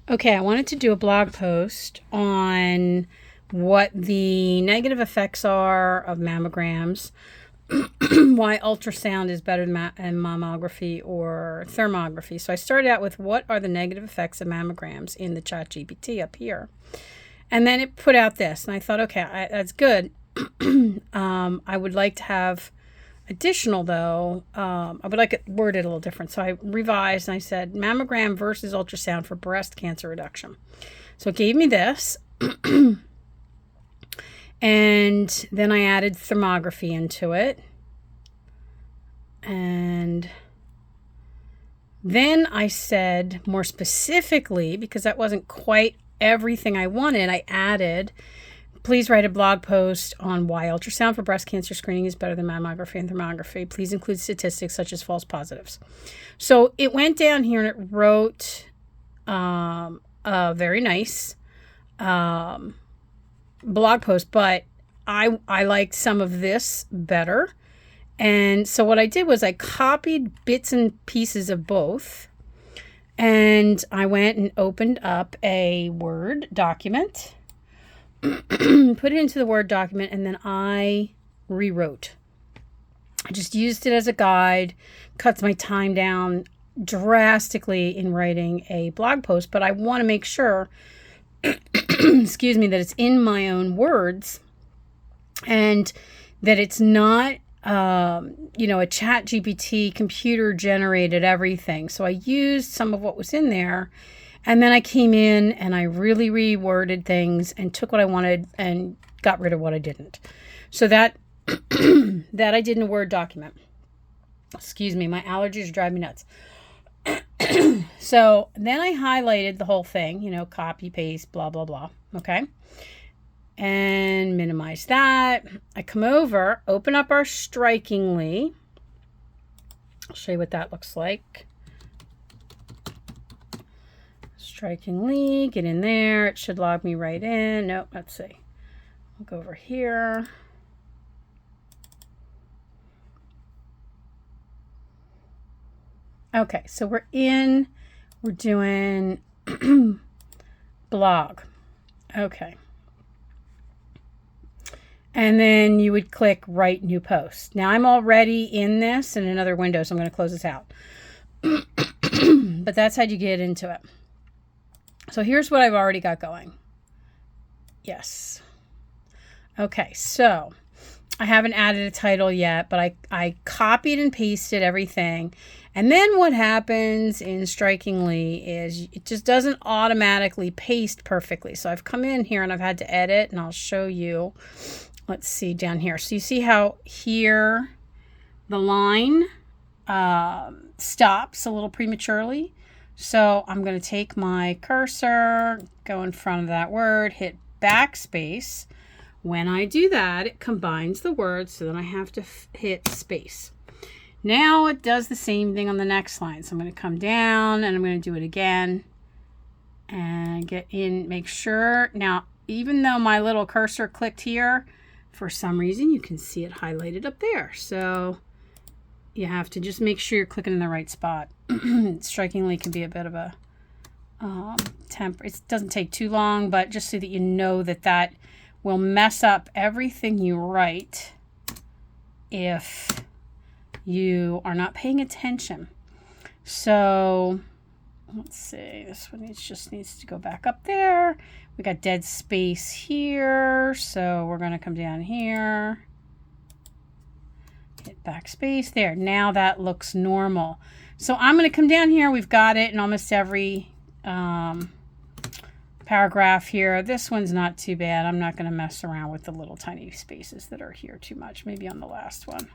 Okay, I wanted to do a blog post on what the negative effects are of mammograms, why ultrasound is better than mammography or thermography. So I started out with what are the negative effects of mammograms in the Chatgpt up here. And then it put out this, and I thought, okay, that's good. I would like to have additional, though. I would like it worded a little different. So I revised and I said mammogram versus ultrasound for breast cancer reduction. So it gave me this. And then I added thermography into it. And then I said more specifically, because that wasn't quite everything I wanted, I added, please write a blog post on why ultrasound for breast cancer screening is better than mammography and thermography. Please include statistics such as false positives. So it went down here and it wrote a very nice blog post, but I liked some of this better. And so what I did was I copied bits and pieces of both, and I went and opened up a Word document, put it into the Word document, and then I rewrote. I just used it as a guide, cuts my time down drastically in writing a blog post, but I want to make sure, excuse me, that it's in my own words and that it's not a Chatgpt computer generated everything. So I used some of what was in there, and then I came in and I really reworded things and took what I wanted and got rid of what I didn't. So that that I did in a Word document. Excuse me, my allergies drive me nuts. So then I highlighted the whole thing, copy, paste, blah, blah, blah. Okay. And minimize that. I come over, open up our Strikingly. I'll show you what that looks like. Strikingly, get in there. It should log me right in. Nope, let's see. I'll go over here. Okay, so we're doing blog. Okay. And then you would click Write New Post. Now I'm already in this in another window, so I'm going to close this out. But that's how you get into it. So here's what I've already got going. Yes. Okay, so I haven't added a title yet, but I copied and pasted everything. And then what happens in Strikingly is it just doesn't automatically paste perfectly. So I've come in here and I've had to edit, and I'll show you. Let's see down here. So you see how here the line stops a little prematurely. So I'm going to take my cursor, go in front of that word, hit backspace. When I do that, it combines the words, so then I have to hit space. Now it does the same thing on the next line. So I'm going to come down and I'm going to do it again and get in, make sure. Now, even though my little cursor clicked here, for some reason you can see it highlighted up there. So you have to just make sure you're clicking in the right spot. Strikingly can be a bit of a temper. It doesn't take too long, but just so that you know that will mess up everything you write if you are not paying attention. So let's see, this one just needs to go back up there. We got dead space here, so we're going to come down here, hit backspace there. Now that looks normal. So I'm going to come down here. We've got it in almost every paragraph here. This one's not too bad. I'm not going to mess around with the little tiny spaces that are here too much. Maybe on the last one.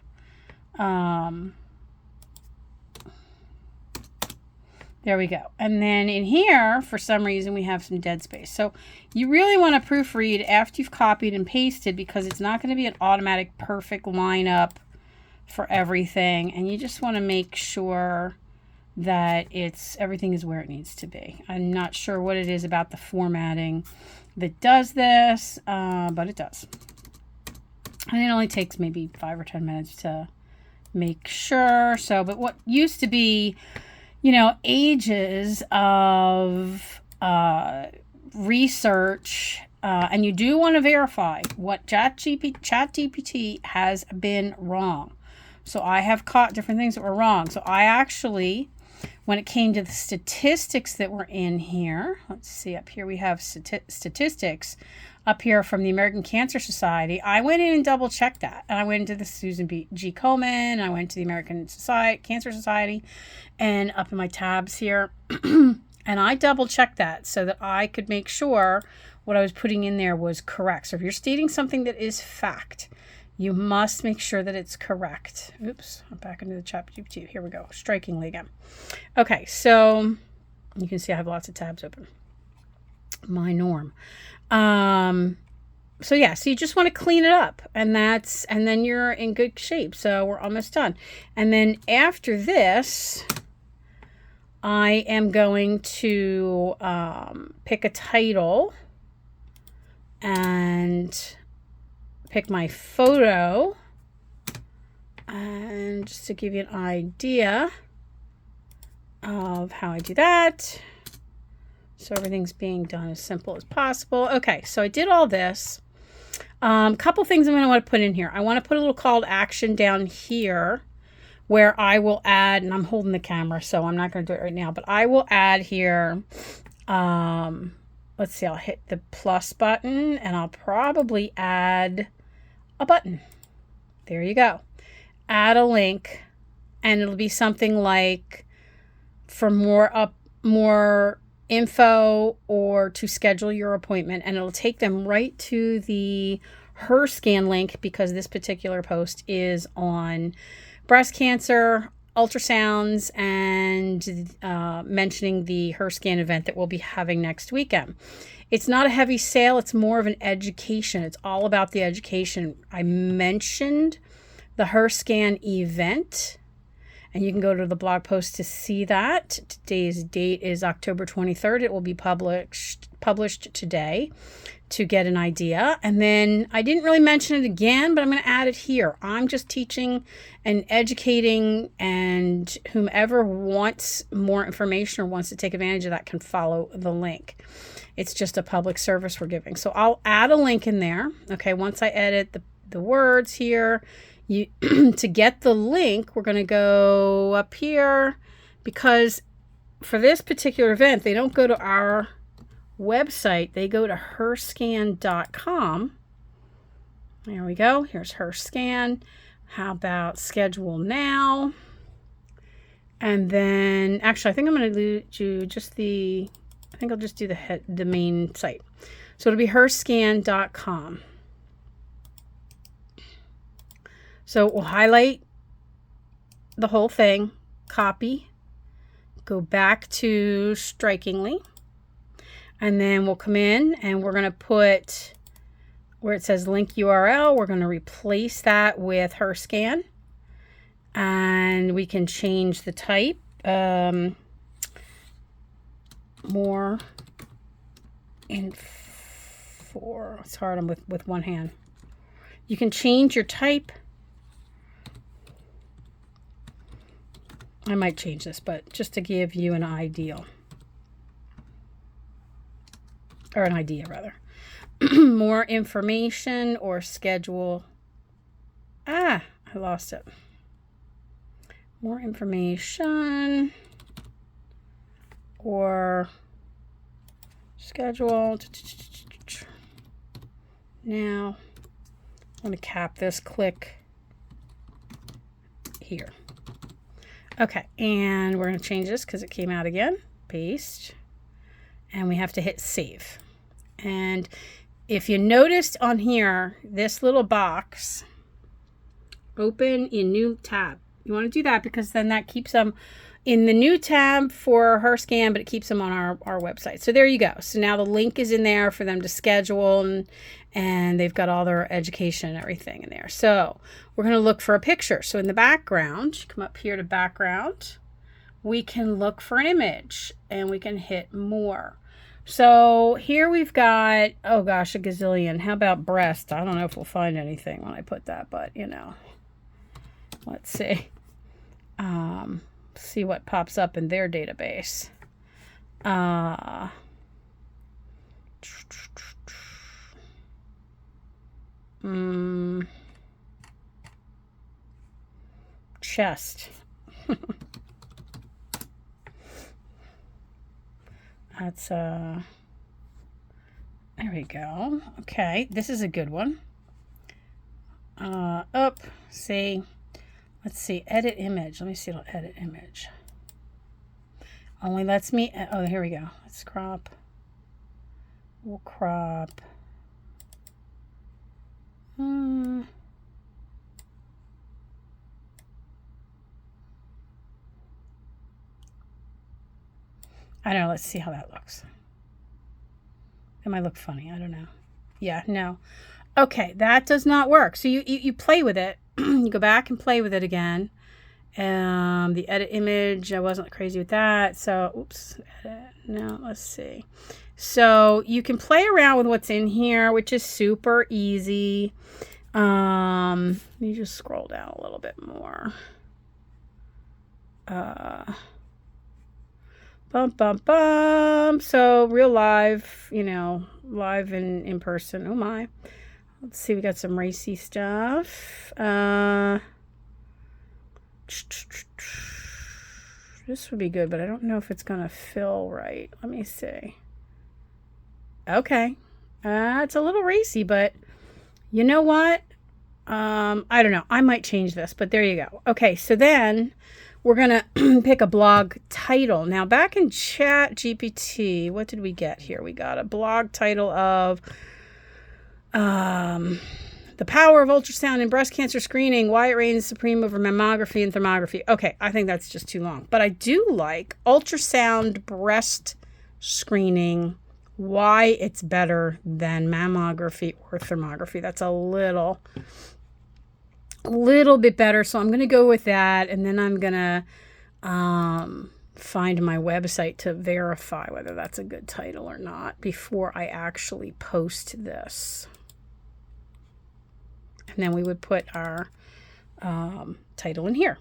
There we go. And then in here, for some reason, we have some dead space. So you really want to proofread after you've copied and pasted, because it's not going to be an automatic perfect lineup for everything. And you just want to make sure that everything is where it needs to be. I'm not sure what it is about the formatting that does this, but it does. And it only takes maybe 5 or 10 minutes to make sure. So, but what used to be, ages of research, and you do want to verify what ChatGPT has been wrong. So I have caught different things that were wrong. So I actually, when it came to the statistics that were in here, let's see, up here we have statistics up here from the American Cancer Society. I went in and double checked that. And I went into the Susan G. Komen, and I went to the American Cancer Society, and up in my tabs here, and I double checked that so that I could make sure what I was putting in there was correct. So if you're stating something that is fact, you must make sure that it's correct. Oops, I'm back into the Chatgpt. Here we go. Strikingly again. Okay, so you can see I have lots of tabs open. My norm. So yeah, so you just want to clean it up, and then you're in good shape. So we're almost done. And then after this, I am going to pick a title and pick my photo, and just to give you an idea of how I do that, so everything's being done as simple as possible. Okay, so I did all this. Couple things I'm going to want to put in here. I want to put a little call to action down here where I will add, and I'm holding the camera, so I'm not going to do it right now, but I will add here, let's see, I'll hit the plus button, and I'll probably add a button. There you go. Add a link, and it'll be something like for more info or to schedule your appointment, and it'll take them right to the HerScan link, because this particular post is on breast cancer, ultrasounds, and mentioning the HerScan event that we'll be having next weekend. It's not a heavy sale. It's more of an education. It's all about the education. I mentioned the HerScan event, and you can go to the blog post to see that. Today's date is October 23rd. It will be published today to get an idea. And then I didn't really mention it again, but I'm going to add it here. I'm just teaching and educating, and whomever wants more information or wants to take advantage of that can follow the link. It's just a public service we're giving. So I'll add a link in there. Okay, once I edit the words here, to get the link, we're going to go up here, because for this particular event, they don't go to our website. They go to herscan.com. There we go. Here's HerScan. How about schedule now? And then, actually, I think I'm going to do just I think I'll just do the main site. So it'll be herscan.com. So we'll highlight the whole thing, copy, go back to Strikingly, and then we'll come in and we're going to put where it says link URL, we're going to replace that with HerScan, and we can change the type. More info. It's hard. I'm with one hand. You can change your type. I might change this, but just to give you an idea. Or an idea, rather. More information or schedule. I lost it. More information or schedule. Now, I'm going to cap this, click here. Okay, and we're going to change this because it came out again. Paste. And we have to hit save. And if you noticed on here, this little box, open in new tab. You want to do that because then that keeps them in the new tab for HerScan, but it keeps them on our website. So there you go. So now the link is in there for them to schedule, and they've got all their education and everything in there. So we're going to look for a picture. So in the background, come up here to background, we can look for an image, and we can hit more. So here we've got, oh gosh, a gazillion. How about breast? I don't know if we'll find anything when I put that, but you know, let's see. See what pops up in their database. chest. That's there we go. Okay, this is a good one. Up, see. Let's see, edit image. Let me see, it'll edit image. Only lets me, oh, here we go. Let's crop. We'll crop. I don't know. Let's see how that looks. It might look funny. I don't know. Yeah, no. Okay, that does not work. So you play with it. You go back and play with it again. The edit image, I wasn't crazy with that. So, oops. No, let's see. So you can play around with what's in here, which is super easy. Let me just scroll down a little bit more. Bum, bum, bum. So real live, you know, live and in person. Oh my. Let's see, we got some racy stuff. This would be good, but I don't know if it's going to fill right. Let me see. Okay. It's a little racy, but you know what? I don't know. I might change this, but there you go. Okay, so then we're going to pick a blog title. Now, back in Chatgpt, what did we get here? We got a blog title of The Power of Ultrasound in Breast Cancer Screening, Why It Reigns Supreme Over Mammography and Thermography. Okay, I think that's just too long. But I do like Ultrasound Breast Screening, Why It's Better Than Mammography or Thermography. That's a little bit better, so I'm going to go with that, and then I'm going to find my website to verify whether that's a good title or not before I actually post this. And then we would put our title in here.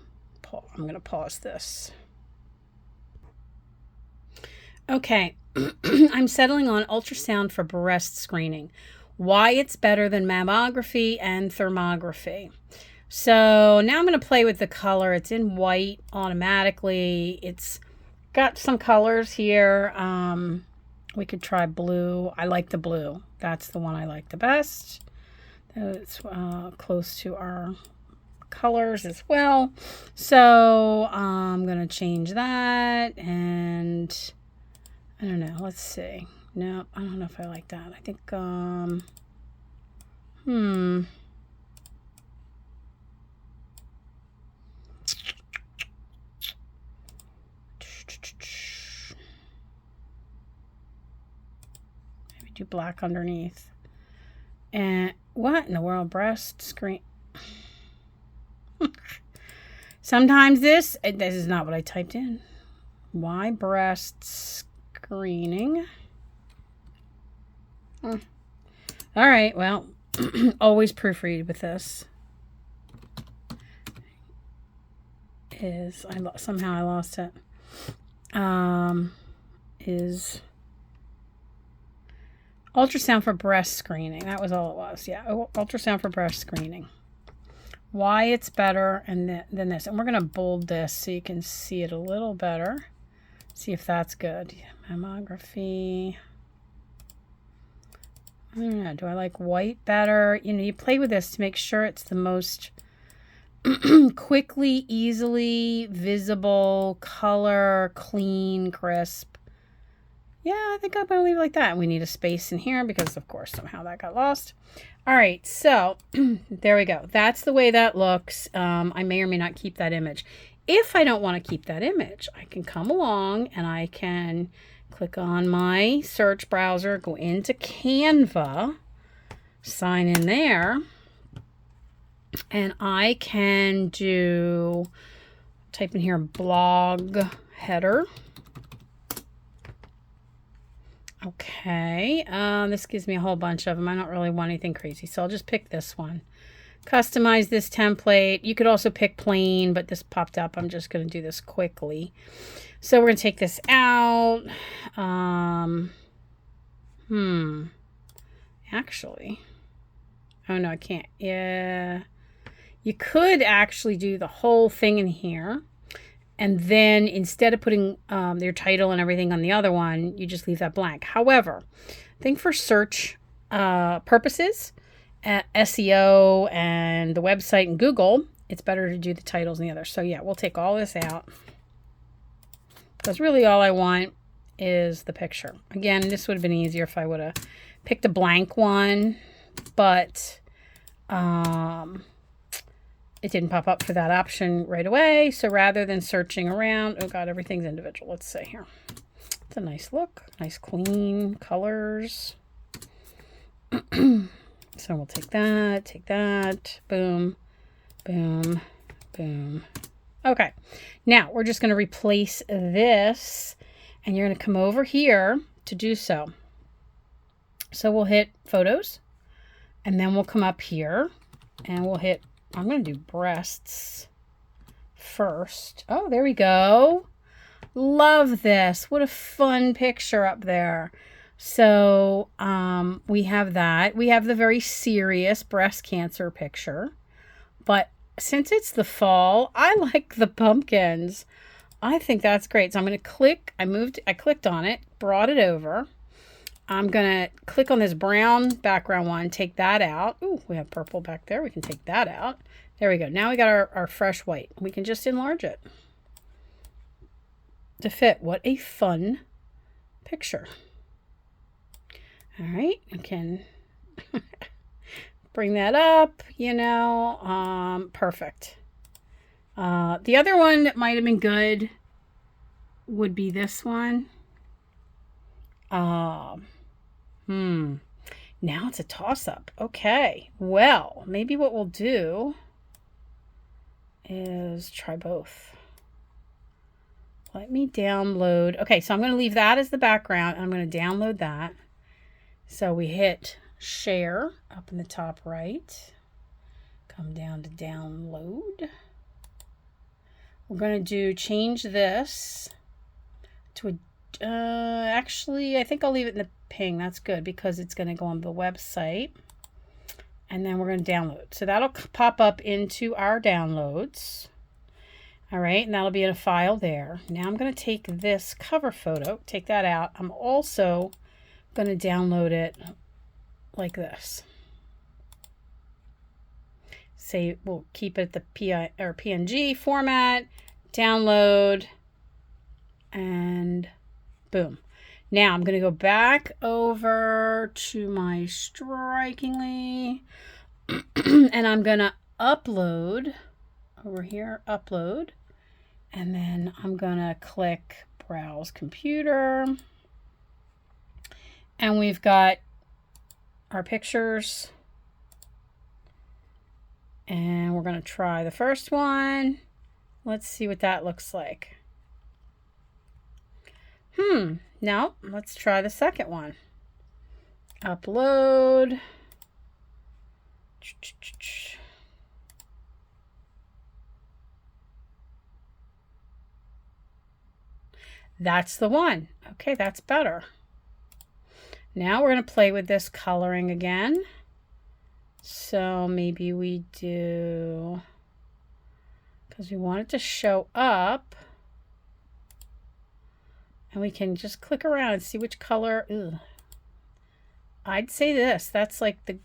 I'm going to pause this. Okay, I'm settling on ultrasound for breast screening. Why it's better than mammography and thermography. So now I'm going to play with the color. It's in white automatically. It's got some colors here. We could try blue. I like the blue. That's the one I like the best. It's close to our colors as well. So I'm going to change that. And I don't know. Let's see. No, I don't know if I like that. I think, maybe do black underneath. And what in the world? Breast screen. Sometimes this is not what I typed in. Why breast screening? All right, well, always proofread with this. Somehow I lost it. Is ultrasound for breast screening. That was all it was. Yeah, ultrasound for breast screening. Why it's better than this. And we're going to bold this so you can see it a little better. See if that's good. Mammography. I don't know. Do I like white better? You know, you play with this to make sure it's the most quickly, easily visible color, clean, crisp. Yeah, I think I'm going to leave it like that. We need a space in here because, of course, somehow that got lost. All right, so there we go. That's the way that looks. I may or may not keep that image. If I don't want to keep that image, I can come along and I can click on my search browser, go into Canva, sign in there, and I can type in here blog header. Okay, this gives me a whole bunch of them. I don't really want anything crazy, so I'll just pick this one. Customize this template. You could also pick plain, but this popped up. I'm just going to do this quickly. So we're going to take this out. Actually. Oh, no, I can't. Yeah. You could actually do the whole thing in here. And then instead of putting your title and everything on the other one, you just leave that blank. However, I think for search purposes, SEO and the website and Google, it's better to do the titles and the others. So yeah, we'll take all this out. Because really all I want is the picture. Again, this would have been easier if I would have picked a blank one, but it didn't pop up for that option right away. So rather than searching around, oh God, everything's individual. Let's see here. It's a nice look, nice clean colors. So we'll take that, boom, boom, boom. Okay, now we're just going to replace this, and you're going to come over here to do so. So we'll hit photos, and then we'll come up here, and we'll hit, I'm going to do breasts first. Oh, there we go. Love this. What a fun picture up there. So we have that. We have the very serious breast cancer picture. But since it's the fall, I like the pumpkins. I think that's great. So I'm going to click. I clicked on it, brought it over. I'm going to click on this brown background one, take that out. Ooh, we have purple back there. We can take that out. There we go. Now we got our fresh white. We can just enlarge it to fit. What a fun picture. All right, I can bring that up, perfect. The other one that might have been good would be this one. Now it's a toss-up. Okay, well, maybe what we'll do is try both. Let me download. Okay, so I'm going to leave that as the background. I'm going to download that. So we hit share up in the top right. Come down to download. We're going to change this to a, actually, I think I'll leave it in the ping. That's good because it's going to go on the website. And then we're going to download. So that'll pop up into our downloads. All right, and that'll be in a file there. Now I'm going to take this cover photo, take that out. I'm also going to download it like this. Say we'll keep it the PNG format, download, and boom. Now I'm going to go back over to my Strikingly, and I'm going to upload over here, upload, and then I'm going to click Browse Computer. And we've got our pictures. And we're going to try the first one. Let's see what that looks like. Now, let's try the second one. Upload. That's the one. Okay, that's better. Now we're going to play with this coloring again. So maybe we do, because we want it to show up. And we can just click around and see which color. Ugh. I'd say this. That's like the,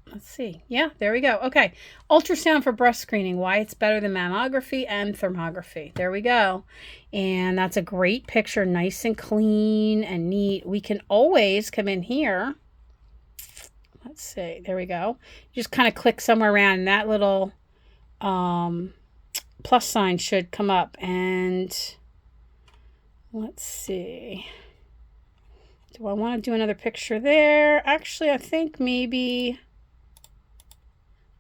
let's see. Yeah, there we go. Okay. Ultrasound for breast screening. Why it's better than mammography and thermography. There we go. And that's a great picture. Nice and clean and neat. We can always come in here. Let's see. There we go. Just kind of click somewhere around and that little plus sign should come up. And let's see. Do I want to do another picture there? Actually, I think maybe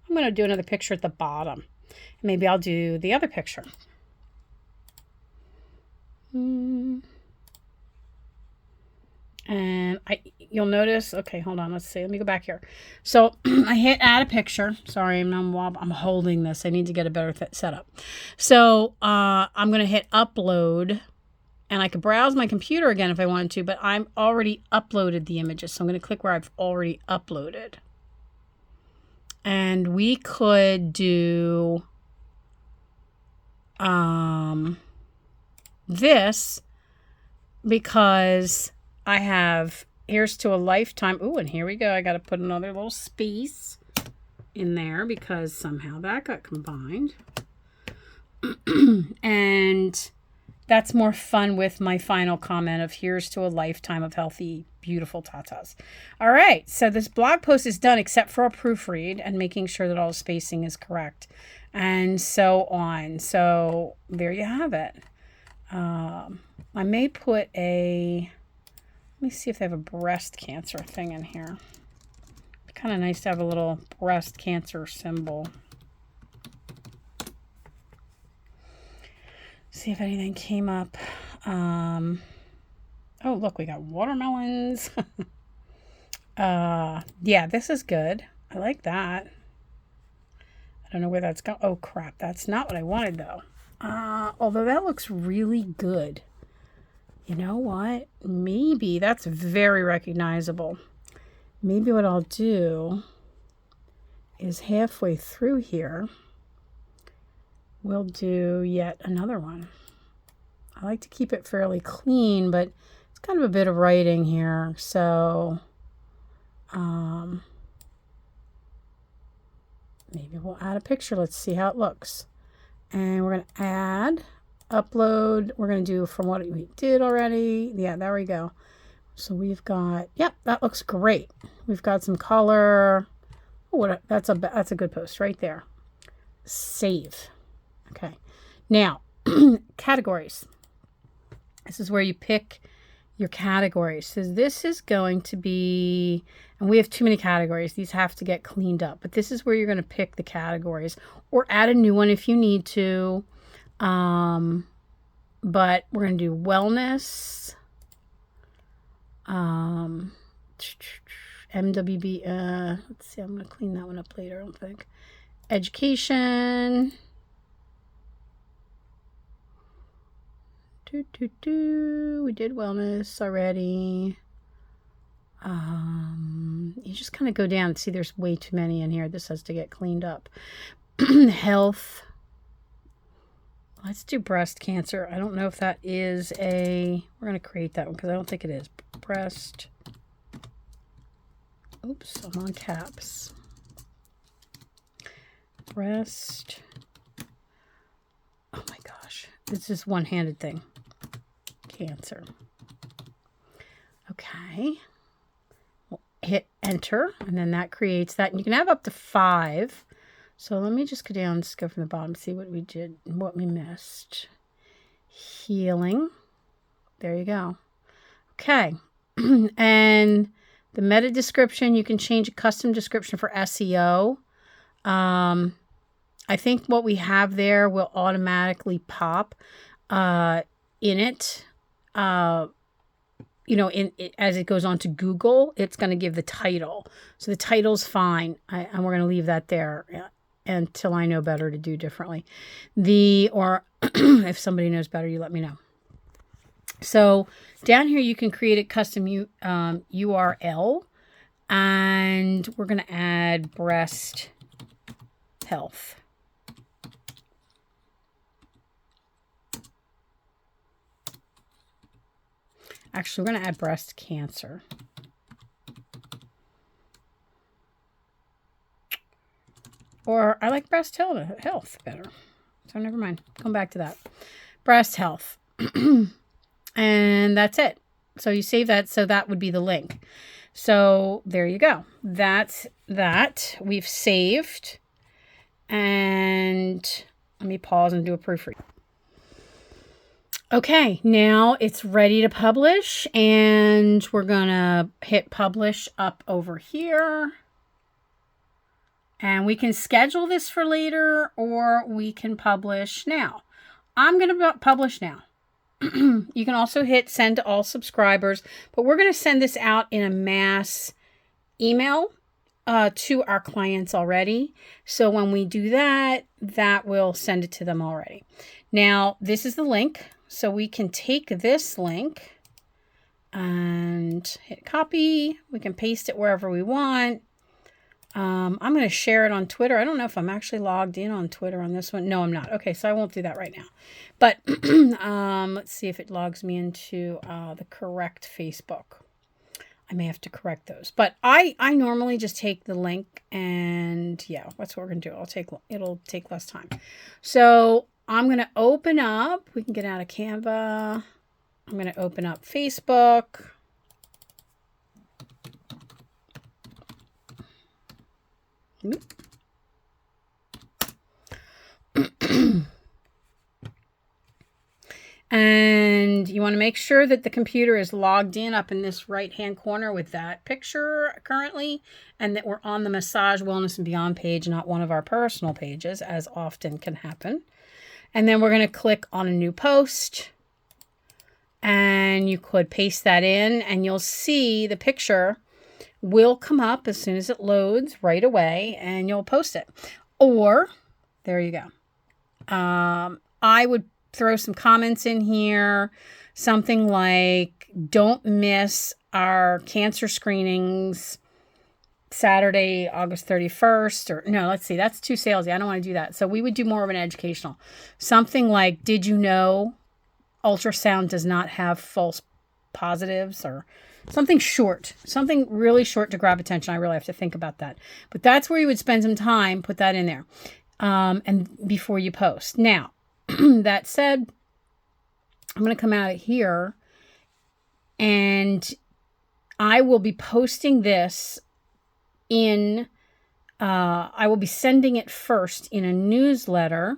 I'm going to do another picture at the bottom. Maybe I'll do the other picture. And you'll notice, okay, hold on, let's see. Let me go back here. So I hit add a picture. Sorry, I'm holding this. I need to get a better setup. So I'm going to hit upload. And I could browse my computer again if I wanted to, but I'm already uploaded the images. So I'm going to click where I've already uploaded. And we could do this because I have here's to a lifetime. Ooh, and here we go. I got to put another little space in there because somehow that got combined. And that's more fun with my final comment of here's to a lifetime of healthy, beautiful tatas. All right, so this blog post is done except for a proofread and making sure that all the spacing is correct and so on. So there you have it. I may put a, let me see if they have a breast cancer thing in here. It's kind of nice to have a little breast cancer symbol. See if anything came up. Oh, look, we got watermelons. Yeah, this is good. I like that. I don't know where that's going. Oh, crap. That's not what I wanted, though. Although that looks really good. You know what? Maybe that's very recognizable. Maybe what I'll do is halfway through here, we'll do yet another one. I like to keep it fairly clean, but it's kind of a bit of writing here. So maybe we'll add a picture. Let's see how it looks. And we're going to add, upload. We're going to do from what we did already. Yeah, there we go. So we've got, yep, that looks great. We've got some color. Oh, that's a good post right there. Save. Okay. Now, categories. This is where you pick your categories. So this is going to be, and we have too many categories. These have to get cleaned up. But this is where you're going to pick the categories or add a new one if you need to. But we're going to do wellness. MWB. Let's see. I'm going to clean that one up later, I don't think. Education. We did wellness already. You just kind of go down. See, there's way too many in here. This has to get cleaned up. Health. Let's do breast cancer. I don't know if that is a... We're going to create that one because I don't think it is. Breast. Oops, I'm on caps. Breast. Oh my gosh. This is one-handed thing. Cancer. Okay. We'll hit enter, and then that creates that. And you can have up to 5. So let me just go down, just go from the bottom, see what we did, what we missed. Healing. There you go. Okay. And the meta description, you can change a custom description for SEO. I think what we have there will automatically pop in it. You know, as it goes on to Google, it's going to give the title. So the title's fine. And we're going to leave that there until I know better to do differently. Or if somebody knows better, you let me know. So down here, you can create a custom URL. And we're going to add breast health. Actually, we're going to add breast cancer. Or I like breast health better. So never mind. Come back to that. Breast health. And that's it. So you save that. So that would be the link. So there you go. That's that. We've saved. And let me pause and do a proofread. Okay, now it's ready to publish, and we're going to hit publish up over here. And we can schedule this for later, or we can publish now. I'm going to publish now. You can also hit send to all subscribers, but we're going to send this out in a mass email to our clients already. So when we do that, that will send it to them already. Now, this is the link. So we can take this link and hit copy. We can paste it wherever we want. I'm going to share it on Twitter. I don't know if I'm actually logged in on Twitter on this one. No, I'm not. Okay, so I won't do that right now. But let's see if it logs me into the correct Facebook. I may have to correct those. But I normally just take the link and yeah, that's what we're going to do. It'll take less time. So I'm going to open up. We can get out of Canva. I'm going to open up Facebook. And you want to make sure that the computer is logged in up in this right-hand corner with that picture currently, and that we're on the Massage Wellness and Beyond page, not one of our personal pages, as often can happen. And then we're going to click on a new post, and you could paste that in, and you'll see the picture will come up as soon as it loads right away, and you'll post it. Or, there you go. I would throw some comments in here, something like, don't miss our cancer screenings Saturday, August 31st, or no, let's see, that's too salesy. I don't want to do that. So we would do more of an educational. Something like, did you know ultrasound does not have false positives, or something short, something really short to grab attention. I really have to think about that. But that's where you would spend some time, put that in there, and before you post. Now, that said, I'm going to come out of here and I will be posting this in, I will be sending it first in a newsletter,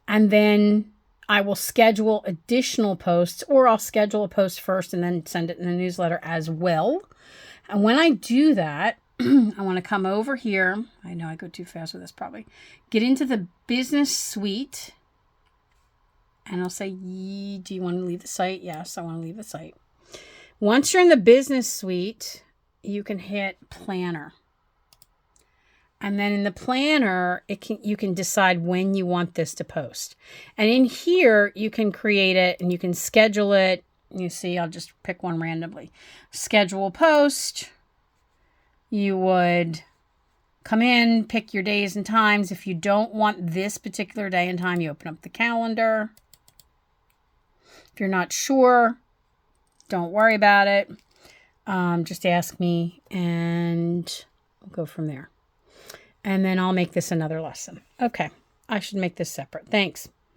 and then I will schedule additional posts, or I'll schedule a post first and then send it in a newsletter as well. And when I do that, I want to come over here. I know I go too fast with this probably. Get into the business suite. And I'll say, do you want to leave the site? Yes, I want to leave the site. Once you're in the business suite, you can hit planner. And then in the planner, you can decide when you want this to post. And in here, you can create it and you can schedule it. You see, I'll just pick one randomly. Schedule post. You would come in, pick your days and times. If you don't want this particular day and time, you open up the calendar. If you're not sure, don't worry about it. Just ask me and we'll go from there. And then I'll make this another lesson. Okay, I should make this separate. Thanks.